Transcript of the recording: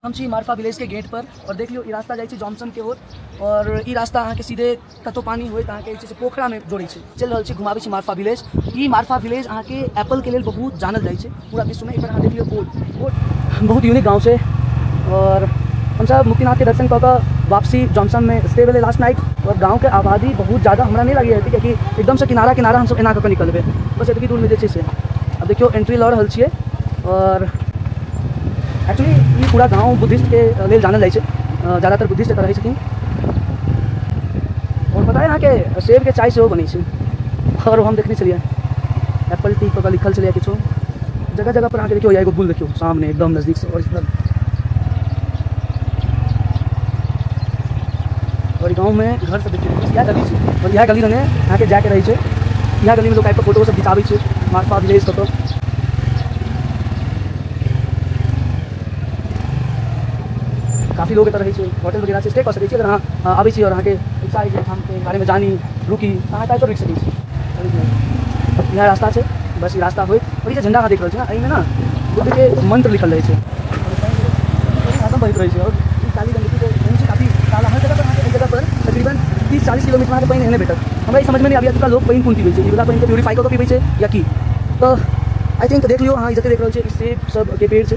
हम छी मार्फा विलेज के गेट पर और देख लियो ई रास्ता जाय छै जॉनसन के ओर और ई रास्ता अहाँ के सीधे कतो पानी होय त अहाँ के से पोखरा में जोड़े छै। चल रहल छी घुमाबे छी मार्फा विलेज। ई मार्फा विलेज अहाँ के एप्पल के लेल बहुत जानल जाय छै पूरा विश्व में। एकर अहाँ देख लियो बोर्ड बहुत यूनिक गाँव छै और हम सब मुक्तिनाथ के दर्शन कऽ कऽ वापसी जॉनसन में स्टे भेले लास्ट नाइट। और गाँव के आबादी बहुत ज़्यादा हमरा नहीं लगी है क्योंकि एकदम से किनारा किनारा हम सब एना कऽ निकलबे बस एतबी दूर में जे छै से। अब देखियो एंट्री लऽ रहल छियै और एक्चुअली ये पूरा गाँव बुद्धिस्ट के लेल जानल जाय छै, ज़्यादातर बुद्धिस्ट एतऽ रहै छथिन। और पता है यहाँ के सेब के चाय सेहो बनै छै और हम देखने छलियै एप्पल टी कऽ लिखल छलै किछो जगह जगह पर। अहाँ देखियो एगो पुल देखियो सामने एकदम नजदीक से और गाँव में घर सब देखियो बस यह गली छै और यह गली रंगे यहाँ के जाके रही है। यह गली में लोग टाइप फोटो सब खिंचाबे छै मार्फा विलेज कऽ। काफ़ी लोग एतऽ रहै छै, होटल वगैरह से स्टे कर सकै छी। अगर अहाँ आबै छी और अहाँके इच्छा है हम के बारे में जानी रुकी अहाँ टाइप रुकि सकै छी। यह रास्ता छै बस ये रास्ता होय और ये झंडा अहाँ देख रहल छी ना एहिमे ना बुद्ध के मंत्र लिखल रहै छै एकदम बहैत रहै छै। और काली गंडकी के काफ़ी काला हर जगह पर अहाँके जगह पर तकरीबन 30-40 किलोमीटर अहाँके पानी एहने भेटत। हमरा समझ में नहीं आबैया लोग पानी कोन पीबै छै, ई वाला पानी के प्यूरीफाई कऽ के पीबै छै या की। तो आई थिंक देख लियो अहाँ इधर देख रहल छियै सेब सब के पेड़ छै